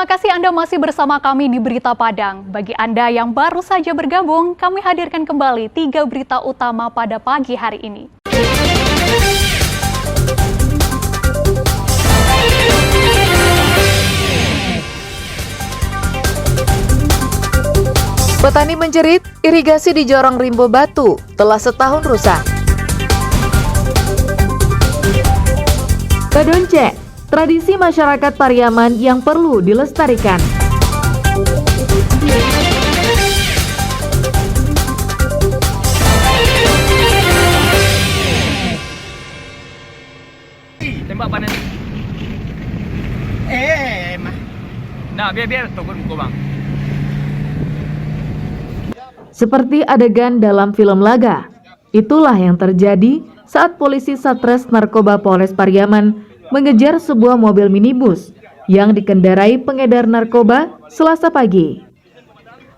Terima kasih Anda masih bersama kami di Berita Padang. Bagi Anda yang baru saja bergabung, kami hadirkan kembali 3 berita utama pada pagi hari ini. Petani menjerit, irigasi di Jorong Rimbo Batu telah setahun rusak. Badonce, tradisi masyarakat Pariaman yang perlu dilestarikan. Tembak panas. Nah, biar turun kau bang. Seperti adegan dalam film laga, itulah yang terjadi saat polisi Satres Narkoba Polres Pariaman mengejar sebuah mobil minibus yang dikendarai pengedar narkoba Selasa pagi.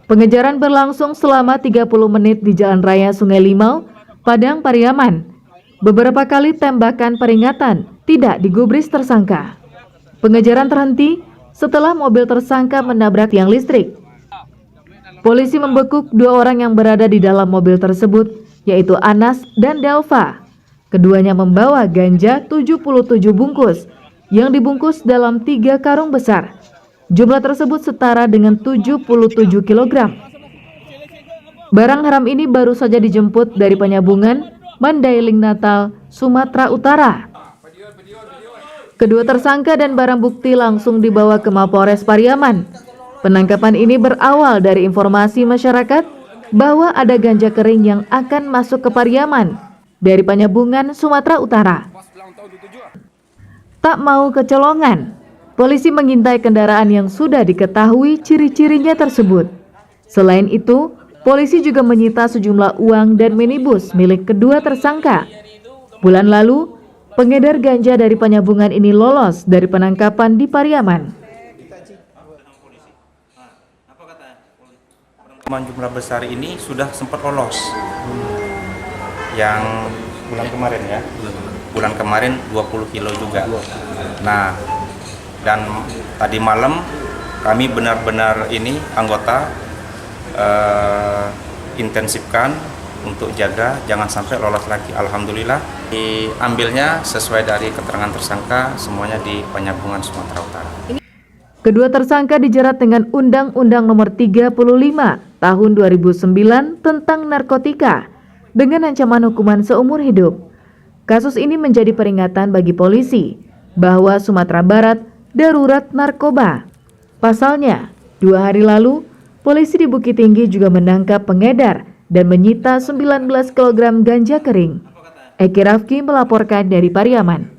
Pengejaran berlangsung selama 30 menit di Jalan Raya Sungai Limau, Padang, Pariaman. Beberapa kali tembakan peringatan tidak digubris tersangka. Pengejaran terhenti setelah mobil tersangka menabrak tiang listrik. Polisi membekuk 2 orang yang berada di dalam mobil tersebut, yaitu Anas dan Delva. Keduanya membawa ganja 77 bungkus yang dibungkus dalam 3 karung besar. Jumlah tersebut setara dengan 77 kg. Barang haram ini baru saja dijemput dari Penyambungan, Mandailing Natal, Sumatera Utara. Kedua tersangka dan barang bukti langsung dibawa ke Mapores Pariaman. Penangkapan ini berawal dari informasi masyarakat bahwa ada ganja kering yang akan masuk ke Pariaman dari Penyambungan, Sumatera Utara. Tak mau kecolongan, polisi mengintai kendaraan yang sudah diketahui ciri-cirinya tersebut. Selain itu, polisi juga menyita sejumlah uang dan minibus milik kedua tersangka. Bulan lalu, pengedar ganja dari Penyambungan ini lolos dari penangkapan di Pariaman. Jumlah besar ini sudah sempat lolos. Yang bulan kemarin ya. Bulan kemarin 20 kilo juga. Nah, dan tadi malam kami benar-benar ini anggota intensifkan untuk jaga jangan sampai lolos lagi. Alhamdulillah diambilnya sesuai dari keterangan tersangka semuanya di Penyambungan Sumatera Utara. Kedua tersangka dijerat dengan Undang-Undang Nomor 35 Tahun 2009 tentang narkotika dengan ancaman hukuman seumur hidup. Kasus ini menjadi peringatan bagi polisi bahwa Sumatera Barat darurat narkoba. Pasalnya, 2 hari lalu, polisi di Bukit Tinggi juga menangkap pengedar dan menyita 19 kg ganja kering. Eki Rafki melaporkan dari Pariaman.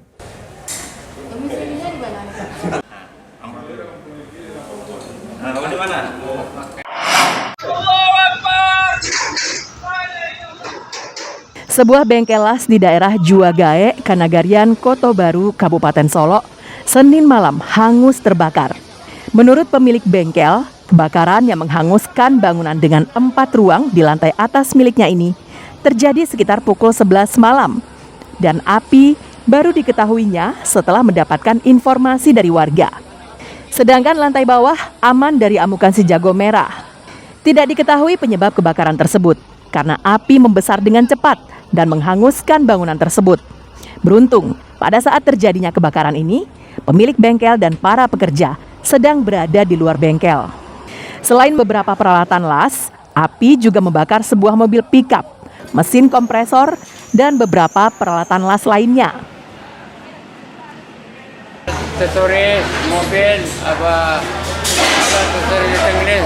Sebuah bengkel las di daerah Juagae, Kanagarian, Kota Baru, Kabupaten Solo, Senin malam hangus terbakar. Menurut pemilik bengkel, kebakaran yang menghanguskan bangunan dengan 4 ruang di lantai atas miliknya ini terjadi sekitar pukul 11 malam. Dan api baru diketahuinya setelah mendapatkan informasi dari warga. Sedangkan lantai bawah aman dari amukan si jago merah. Tidak diketahui penyebab kebakaran tersebut karena api membesar dengan cepat dan menghanguskan bangunan tersebut. Beruntung, pada saat terjadinya kebakaran ini, pemilik bengkel dan para pekerja sedang berada di luar bengkel. Selain beberapa peralatan las, api juga membakar sebuah mobil pickup, mesin kompresor, dan beberapa peralatan las lainnya. Aksesoris mobil aksesoris Inggris.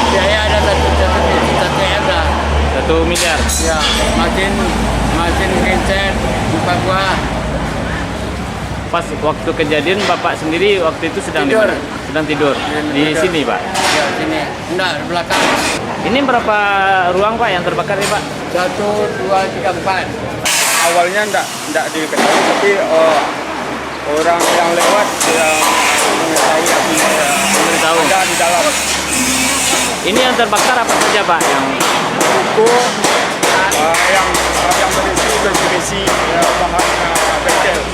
Biaya ada 1 M lah. 1 miliar. Ya, mesin genset 4 buah. Pas waktu kejadian Bapak sendiri waktu itu sedang tidur. Sedang tidur di sini, Pak. Ya, sini. Enggak, di belakang. Ini berapa ruang, Pak, yang terbakar nih, Pak? 1, 2, 3, 4. Awalnya enggak diketahui, tapi orang yang lewat mengetahui ada di dalam. Ini yang terbakar apa saja, Pak? Yang buku, yang berisi bahan bengkel.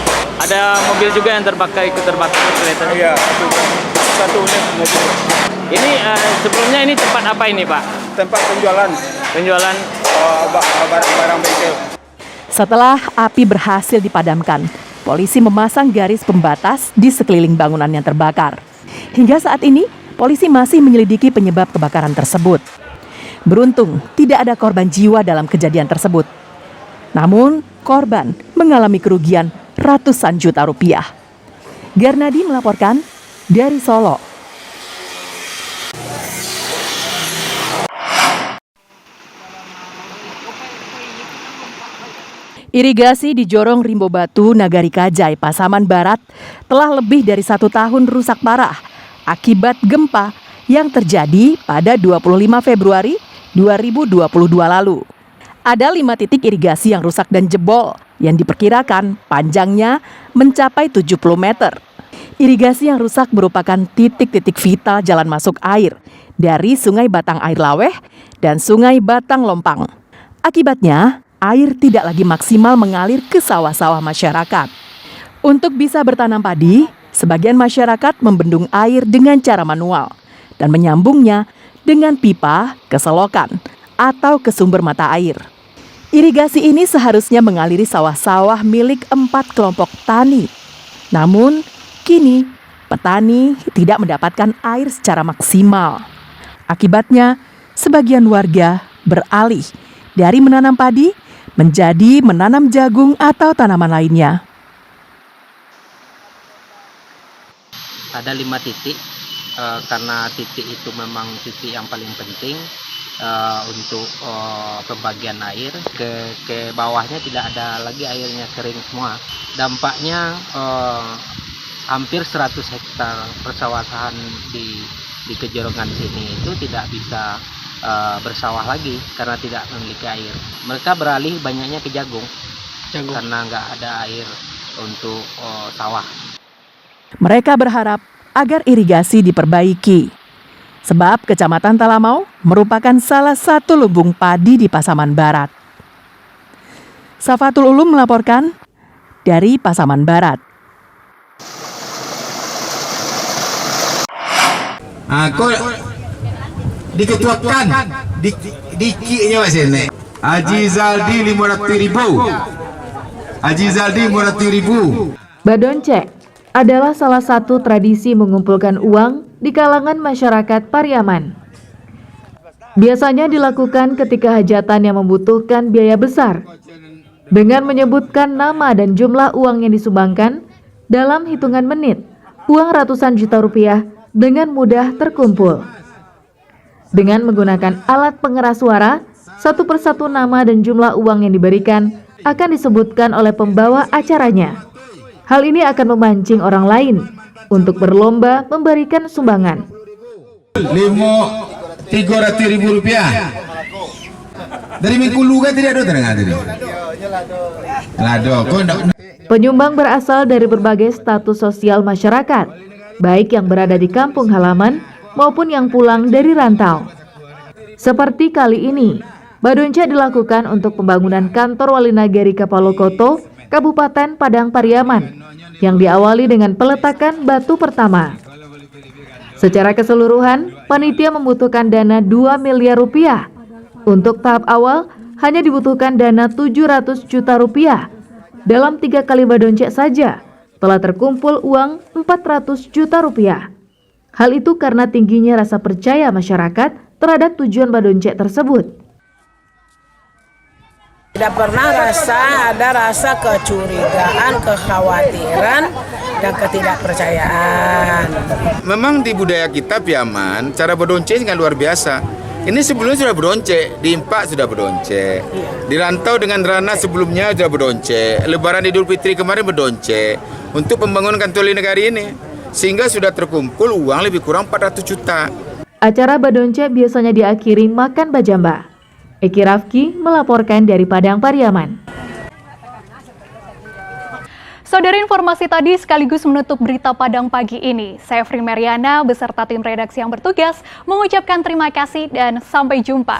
Ada mobil juga yang terbakar, ikut terbakar kelihatan. Iya, satu unit mobil. Ini sebelumnya ini tempat apa ini, Pak? Tempat penjualan Penjualan barang-barang bengkel. Setelah api berhasil dipadamkan, polisi memasang garis pembatas di sekeliling bangunan yang terbakar. Hingga saat ini, polisi masih menyelidiki penyebab kebakaran tersebut. Beruntung, tidak ada korban jiwa dalam kejadian tersebut. Namun, korban mengalami kerugian ratusan juta rupiah. Garnadi melaporkan dari Solo. Irigasi di Jorong Rimbo Batu, Nagari Kajai, Pasaman Barat telah lebih dari 1 tahun rusak parah akibat gempa yang terjadi pada 25 Februari 2022 lalu. Ada 5 titik irigasi yang rusak dan jebol yang diperkirakan panjangnya mencapai 70 meter. Irigasi yang rusak merupakan titik-titik vital jalan masuk air dari Sungai Batang Air Laweh dan Sungai Batang Lompang. Akibatnya, air tidak lagi maksimal mengalir ke sawah-sawah masyarakat. Untuk bisa bertanam padi, sebagian masyarakat membendung air dengan cara manual dan menyambungnya dengan pipa ke selokan atau ke sumber mata air. Irigasi ini seharusnya mengaliri sawah-sawah milik 4 kelompok tani. Namun, kini petani tidak mendapatkan air secara maksimal. Akibatnya, sebagian warga beralih dari menanam padi menjadi menanam jagung atau tanaman lainnya. Ada 5 titik, karena titik itu memang titik yang paling penting untuk pembagian air. Ke bawahnya tidak ada lagi, airnya kering semua. Dampaknya hampir 100 hektar persawahan di kejorongan sini itu tidak bisa bersawah lagi karena tidak memiliki air. Mereka beralih banyaknya ke jagung. Karena nggak ada air untuk sawah. Mereka berharap agar irigasi diperbaiki, sebab Kecamatan Talamau merupakan salah satu lumbung padi di Pasaman Barat. Safatul Ulum melaporkan dari Pasaman Barat. Diketuakan dikiknya Mas ini. Haji Zaldi 500.000. Haji Zaldi 500.000. Badonce adalah salah satu tradisi mengumpulkan uang di kalangan masyarakat Pariaman. Biasanya dilakukan ketika hajatan yang membutuhkan biaya besar. Dengan menyebutkan nama dan jumlah uang yang disumbangkan, dalam hitungan menit, uang ratusan juta rupiah dengan mudah terkumpul. Dengan menggunakan alat pengeras suara, satu persatu nama dan jumlah uang yang diberikan akan disebutkan oleh pembawa acaranya. Hal ini akan memancing orang lain untuk berlomba memberikan sumbangan. 300.000 rupiah. Dari Mingkulu kan tidak ada terdengar tadi. Penyumbang berasal dari berbagai status sosial masyarakat, baik yang berada di kampung halaman maupun yang pulang dari rantau. Seperti kali ini, Badonca dilakukan untuk pembangunan kantor Wali Nagari Kapalokoto, Kabupaten Padang Pariaman, yang diawali dengan peletakan batu pertama. Secara keseluruhan, panitia membutuhkan dana 2 miliar rupiah. Untuk tahap awal, hanya dibutuhkan dana 700 juta rupiah. Dalam 3 kali Badonca saja, telah terkumpul uang 400 juta rupiah. Hal itu karena tingginya rasa percaya masyarakat terhadap tujuan Badonca tersebut. Tidak pernah ada rasa kecurigaan, kekhawatiran, dan ketidakpercayaan. Memang di budaya kita Piaman, cara berdonce dengan luar biasa. Ini sebelumnya sudah berdonce, di Impak sudah berdonce, di Rantau dengan Rana sebelumnya sudah berdonce, Lebaran Idul Fitri kemarin berdonce, untuk pembangunan kantor Wali Nagari ini. Sehingga sudah terkumpul uang lebih kurang 400 juta. Acara Badonca biasanya diakhiri makan bajamba. Eki Rafki melaporkan dari Padang Pariaman. Saudara, informasi tadi sekaligus menutup berita Padang pagi ini. Saya Fri Mariana beserta tim redaksi yang bertugas mengucapkan terima kasih dan sampai jumpa.